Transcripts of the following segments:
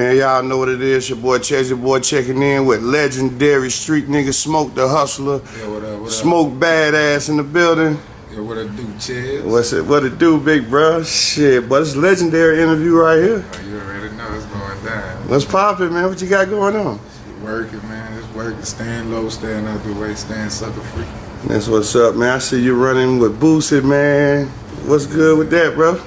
Man, y'all know what it is. Your boy Chazzy Boy checking in with legendary street nigga Smoke the Hustler. Yeah, what up, Smoke BadAzz in the building. Yeah, what it do, Chaz? What it do, big bro? Shit, but it's a legendary interview right here. Oh, you already know it's going down. What's poppin', man? What you got going on? Shit working, man. It's working. Staying low, staying out the way, staying sucker free. That's what's up, man. I see you running with Boosie, man. What's good with that, bro?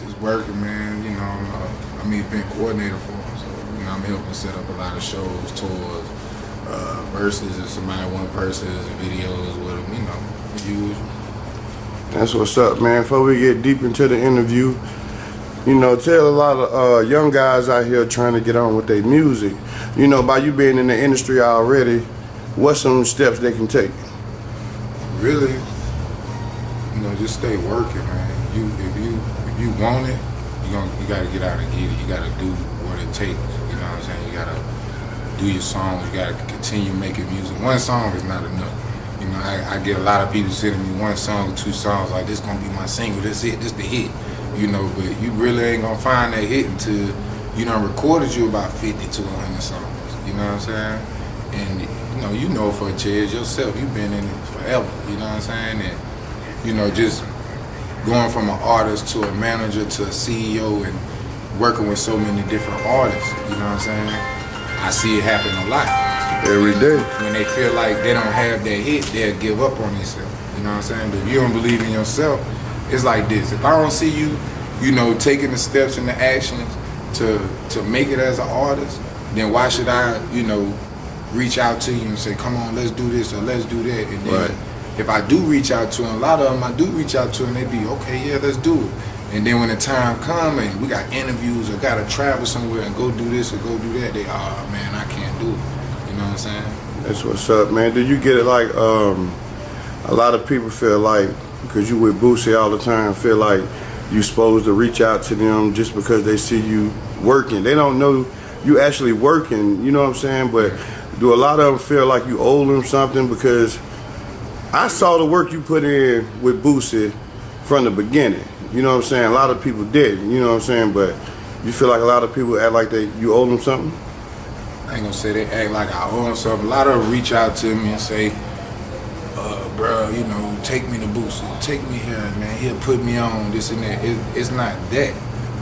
Just working, man. You know, I'm event coordinator for him, so you know, I'm helping set up a lot of shows, tours, verses. If somebody want verses, videos with them, you know, the usual. That's what's up, man. Before we get deep into the interview, you know, tell a lot of young guys out here trying to get on with their music. You know, by you being in the industry already, what's some steps they can take? Really, you know, just stay working, man. If you want it, you gotta get out and get it. You gotta do what it takes. You know what I'm saying? You gotta do your songs. You gotta continue making music. One song is not enough. You know, I get a lot of people sending me one song or two songs like, this gonna be my single, this it, this the hit. You know, but you really ain't gonna find that hit until you done recorded you about 50 to 100 songs. You know what I'm saying? And you know for a Chaz yourself, you've been in it forever. You know what I'm saying? And you know, just going from an artist to a manager to a CEO and working with so many different artists. You know what I'm saying? I see it happen a lot. Every day. When they feel like they don't have that hit, they'll give up on themselves. You know what I'm saying? But if you don't believe in yourself, it's like this. If I don't see you, you know, taking the steps and the actions to make it as an artist, then why should I, you know, reach out to you and say, come on, let's do this or let's do that. And then if I do reach out to them, a lot of them I do reach out to and they be, okay, yeah, let's do it. And then when the time comes and we got interviews or got to travel somewhere and go do this or go do that, they, oh man, I can't do it. You know what I'm saying? That's what's up, man. Do you get it like, a lot of people feel like, because you with Boosie all the time, feel like you supposed to reach out to them just because they see you working. They don't know you actually working, you know what I'm saying? But do a lot of them feel like you owe them something? Because I saw the work you put in with Boosie from the beginning. You know what I'm saying? A lot of people did, you know what I'm saying? But you feel like a lot of people act like you owe them something? I ain't gonna say they act like I owe them something. A lot of them reach out to me and say, bro, you know, take me to Boosie, take me here, man. He'll put me on, this and that. It's not that.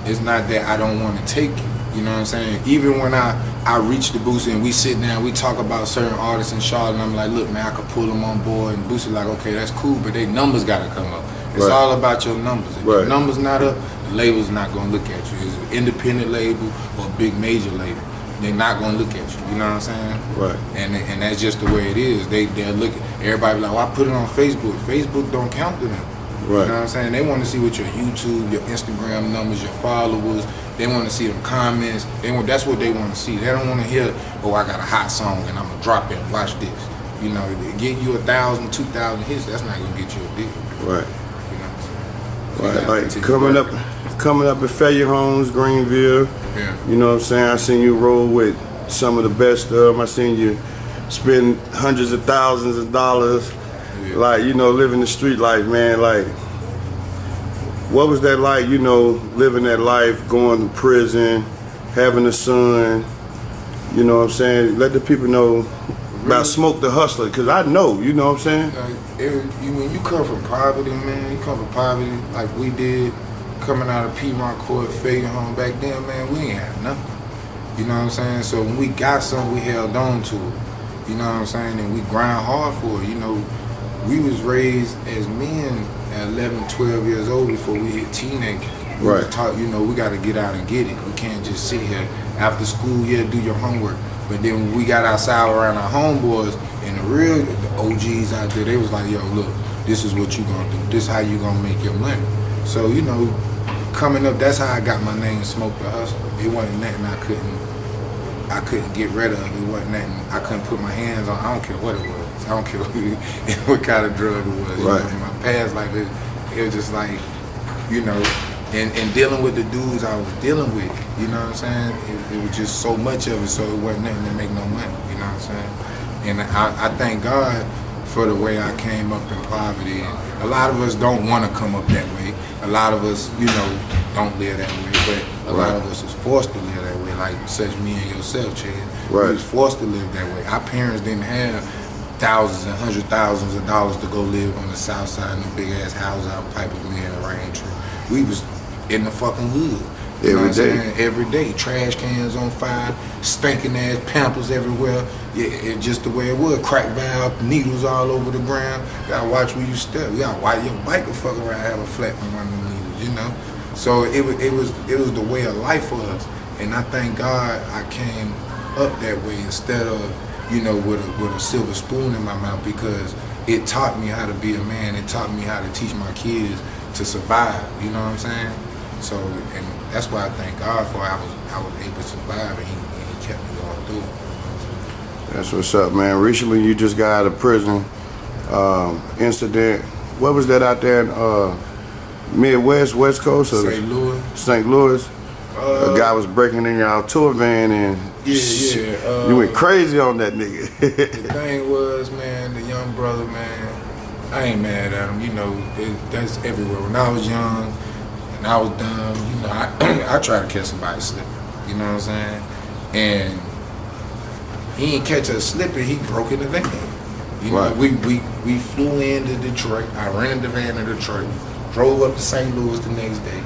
It's not that I don't want to take you. You know what I'm saying? Even when I reach the Boosie and we sit down, we talk about certain artists in Charlotte, and I'm like, look, man, I could pull them on board. And Boosie like, okay, that's cool, but they numbers got to come up. It's all about your numbers. If your numbers not up, the label's not going to look at you. It's an independent label or a big major label. They're not going to look at you. You know what I'm saying? Right. And that's just the way it is. They're looking. Everybody be like, well, I put it on Facebook. Facebook don't count to them. Right. You know what I'm saying? They want to see what your YouTube, your Instagram numbers, your followers. They want to see them comments. That's what they want to see. They don't want to hear, oh, I got a hot song and I'm gonna drop it and watch this. You know, get you 1,000, 2,000 hits. That's not gonna get you a deal. Right. You know what I'm saying? Right. Like coming up at Fayetteville Homes, Greenville. Yeah. You know what I'm saying? I seen you roll with some of the best of them. I seen you spend hundreds of thousands of dollars. Yeah. Like, you know, living the street life, man. Like, what was that like, you know, living that life, going to prison, having a son, you know what I'm saying? Let the people know about Smoke the Hustler, because I know, you know what I'm saying? When you come from poverty, man, you come from poverty like we did, coming out of Piedmont Court, Fayetteville Home back then, man, we ain't had nothing. You know what I'm saying? So when we got something, we held on to it. You know what I'm saying? And we grind hard for it. You know, we was raised as men at 11, 12 years old before we hit teenagers. We was taught, you know, we got to get out and get it. We can't just sit here after school, do your homework. But then when we got outside around our homeboys and the real OGs out there, they was like, yo, look, this is what you gonna do. This is how you gonna make your money. So, you know, coming up, that's how I got my name, Smoke the Hustler. It wasn't nothing I couldn't get rid of. It wasn't nothing I couldn't put my hands on. I don't care what it was. I don't care what kind of drug it was. You know, in my past, like it was just like, you know, and dealing with the dudes I was dealing with, you know what I'm saying? It was just so much of it, so it wasn't nothing to make no money, you know what I'm saying? And I thank God for the way I came up in poverty. And a lot of us don't want to come up that way. A lot of us, you know, don't live that way, but a lot of us is forced to live that way. like such me and yourself, Chad. Right. We was forced to live that way. Our parents didn't have thousands and hundred thousands of dollars to go live on the south side in a big ass house out in Piper Glen and Raintree. We was in the fucking hood. You know what I'm saying? Every day. Trash cans on fire, stinking ass Pampers everywhere. Yeah, it's just the way it was. Crack valve, needles all over the ground. You gotta watch where you step. You gotta watch your bike will fuck around, have a flat from one of the needles, you know? So it was the way of life for us. And I thank God I came up that way instead of, you know, with a silver spoon in my mouth, because it taught me how to be a man. It taught me how to teach my kids to survive, you know what I'm saying? So, and that's why I thank God for I was able to survive, and he kept me going through it. That's what's up, man. Recently you just got out of prison. Incident, what was that out there in Midwest, West Coast? St. Louis. St. Louis. A guy was breaking in your tour van and you went crazy on that nigga. The thing was, man, the young brother, man, I ain't mad at him. You know, that's everywhere. When I was young and I was dumb, you know, I tried to catch somebody slipping. You know what I'm saying? And he didn't catch us slipping. He broke in the van. You know, we flew into Detroit. I rented the van in Detroit. Drove up to St. Louis the next day.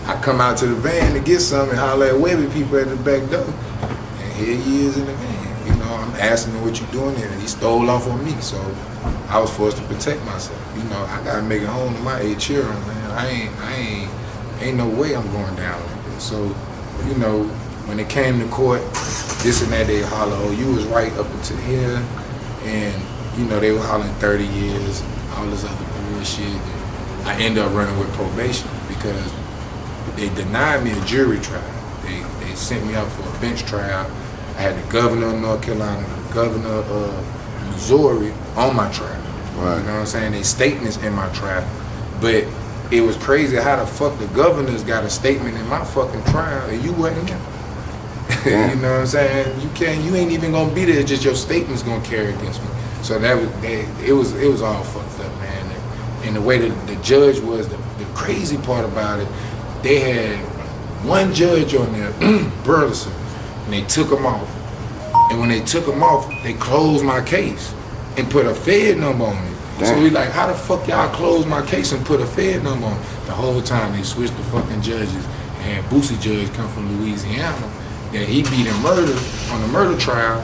I come out to the van to get something and holler at Webby people at the back door. And here he is in the van. You know, I'm asking him what you doing here, and he stole off on me. So I was forced to protect myself. You know, I gotta make it home to my 8 children, man. Ain't no way I'm going down like this. So, you know, when it came to court, this and that, they holler, oh, you was right up until here. And, you know, they were hollering 30 years, all this other bullshit. I ended up running with probation because they denied me a jury trial. They sent me out for a bench trial. I had the governor of North Carolina, the governor of Missouri on my trial. Right. You know what I'm saying? They statements in my trial. But it was crazy how the fuck the governor's got a statement in my fucking trial and you wasn't there. You know what I'm saying? You ain't even gonna be there, just your statement's gonna carry against me. So it was all fucked up, man. And the way that the judge was, the crazy part about it, they had one judge on there, Burleson, and they took him off. And when they took him off, they closed my case and put a Fed number on it. Damn. So we like, how the fuck y'all close my case and put a Fed number on it? The whole time they switched the fucking judges and had Boosie judge come from Louisiana that he beat in murder on the murder trial,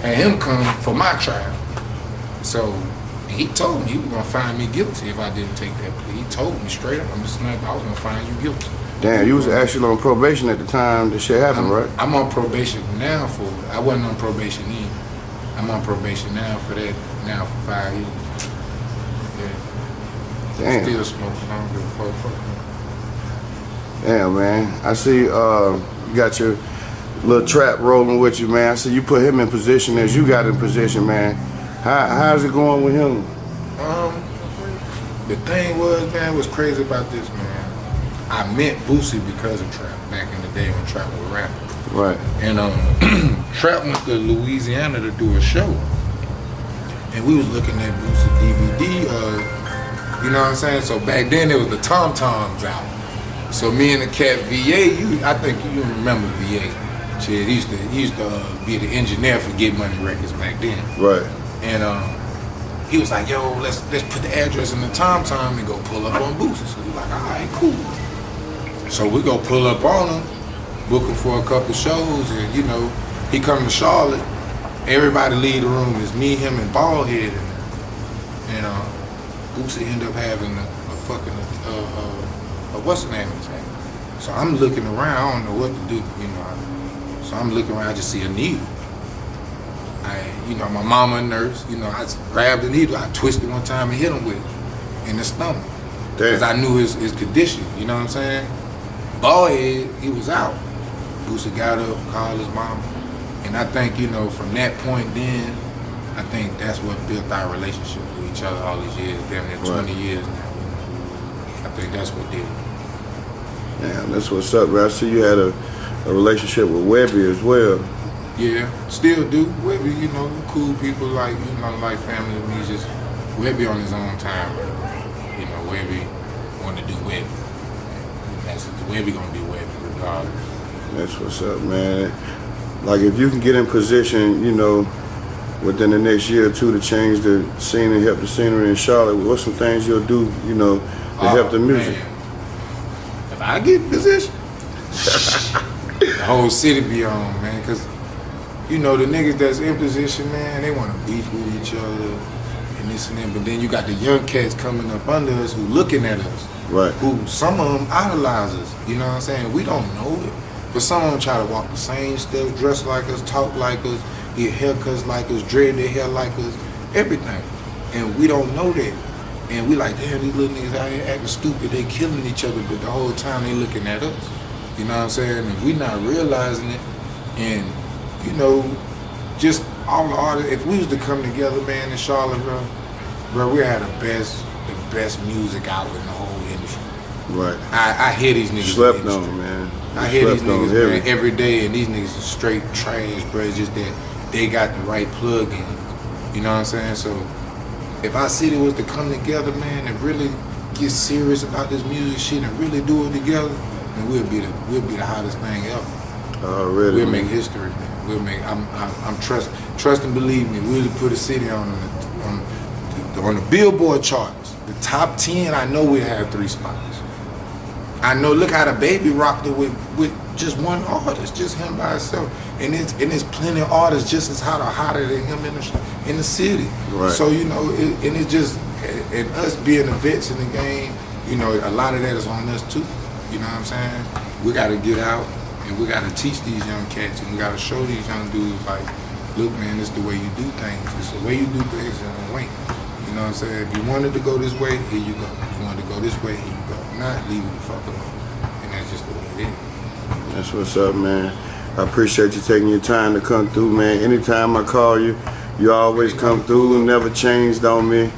had him come for my trial. So he told me he was gonna find me guilty if I didn't take that plea. He told me straight up, I was gonna find you guilty. Damn, you was actually on probation at the time this shit happened, right? I'm on probation now for it. I wasn't on probation then. I'm on probation now for that, now for 5 years. Yeah. Damn. Still smoking, I don't give a fuck. Damn, man. I see you got your little trap rolling with you, man. I see you put him in position as you got in position, man. How's it going with him? The thing was, man, what's crazy about this, man, I met Boosie because of Trap back in the day when Trap was rapping. Right. And Trap went to Louisiana to do a show. And we was looking at Boosie DVD, you know what I'm saying? So back then there was the Tom Toms out. So me and the cat VA, I think you remember VA. Shit, he used to be the engineer for Get Money Records back then. Right. And he was like, yo, let's put the address in the Tom and go pull up on Boosie. So we like, all right, cool. So we go pull up on him, book him for a couple shows, and you know, he come to Charlotte. Everybody leave the room. It's me, him, and Baldhead. And Boosie end up having a fucking what's the name attack. So I'm looking around, I don't know what to do, you know. So I'm looking around, I just see a needle. You know, my mama a nurse, you know, I grabbed the needle, I twisted one time and hit him with it in the stomach. Because I knew his condition, you know what I'm saying? Baldhead, he was out. Boosie got up, called his mama. And I think, you know, from that point then, I think that's what built our relationship with each other all these years, damn near 20 years now. I think that's what did it. Damn, that's what's up, bro. I see you had a relationship with Webby as well. Yeah, still do. Webby, you know, cool people like, you know, like family to me. Just Webby on his own time. You know, Webby want to do Webby. That's Webby gonna be Webby regardless. That's what's up, man. Like if you can get in position, you know, within the next year or two to change the scene and help the scenery in Charlotte, what's some things you'll do, you know, to help the music? Man. If I get in position, the whole city be on, man, because, you know, the niggas that's in position, man, they want to beef with each other and this and that, but then you got the young cats coming up under us who looking at us. Right. Who, some of them idolize us, you know what I'm saying? We don't know it, but some of them try to walk the same steps, dress like us, talk like us, get haircuts like us, dread their hair like us, everything. And we don't know that. And we like, damn, these little niggas out here acting stupid, they killing each other, but the whole time they looking at us. You know what I'm saying? And we not realizing it. And, you know, just all the artists, if we was to come together, man, in Charlotte, bro, we had the best music out in the whole industry. Right. I hear these niggas. Slept on, man. I hear these niggas, man, every day, and these niggas are straight trash, bro. It's just that they got the right plug-in. You know what I'm saying? So if our city was to come together, man, and really get serious about this music shit and really do it together, then we'll be the hottest thing ever. Already. We'll make history, man. I'm trust and believe me. We'll put a city on the Billboard charts. The top 10, I know we'll have 3 spots. I know. Look how the Baby rocked it with just one artist, just him by himself, and it's plenty of artists just as hot or hotter than him in the city. Right. So you know, and it's just, and us being the vets in the game, you know, a lot of that is on us too. You know what I'm saying? We got to get out and we got to teach these young cats, and we got to show these young dudes like, look, man, this is the way you do things. It's the way you do things, and wait. You know what I'm saying? If you wanted to go this way, here you go. If you wanted to go this way, here you go. Not leave it the fuck alone. And that's just the way it is. That's what's up, man. I appreciate you taking your time to come through, man. Anytime I call you, you always come through, never changed on me.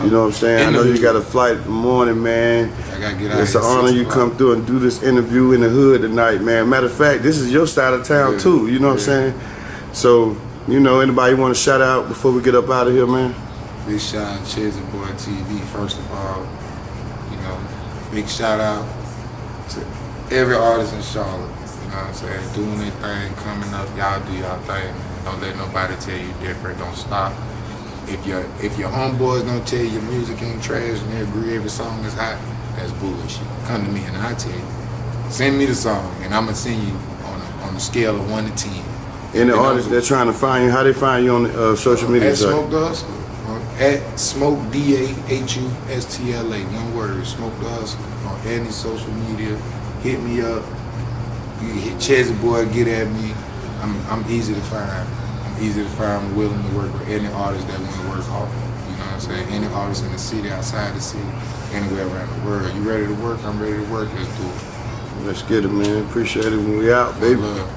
You know what I'm saying? I know you got a flight in the morning, man. I gotta get out. It's an honor you come through and do this interview in the hood tonight, man. Matter of fact, this is your side of town too, you know what I'm saying? So, you know, anybody want to shout out before we get up out of here, man? Big shout out to Chizzy Boy TV, first of all. You know, big shout out to every artist in Charlotte. You know what I'm saying? Doing their thing, coming up, y'all do y'all thing. Don't let nobody tell you different. Don't stop. If your homeboys don't tell you your music ain't trash and they agree every song is hot, that's bullshit. Come to me and I tell you. Send me the song and I'm gonna send you on a scale of 1 to 10. Any artists they're trying to find you, how they find you on social media? At Smoke the Hustla. At Smoke DAHUSTLA, one word, Smoke the Hustla. On any social media, hit me up. You can hit Chizzy Boy, get at me. I'm easy to find. I'm easy to find. I'm willing to work with any artist that want to work hard. You know what I'm saying? Any artist in the city, outside the city, anywhere around the world. You ready to work? I'm ready to work. Let's do it. Let's get it, man. Appreciate it when we out, baby. Love.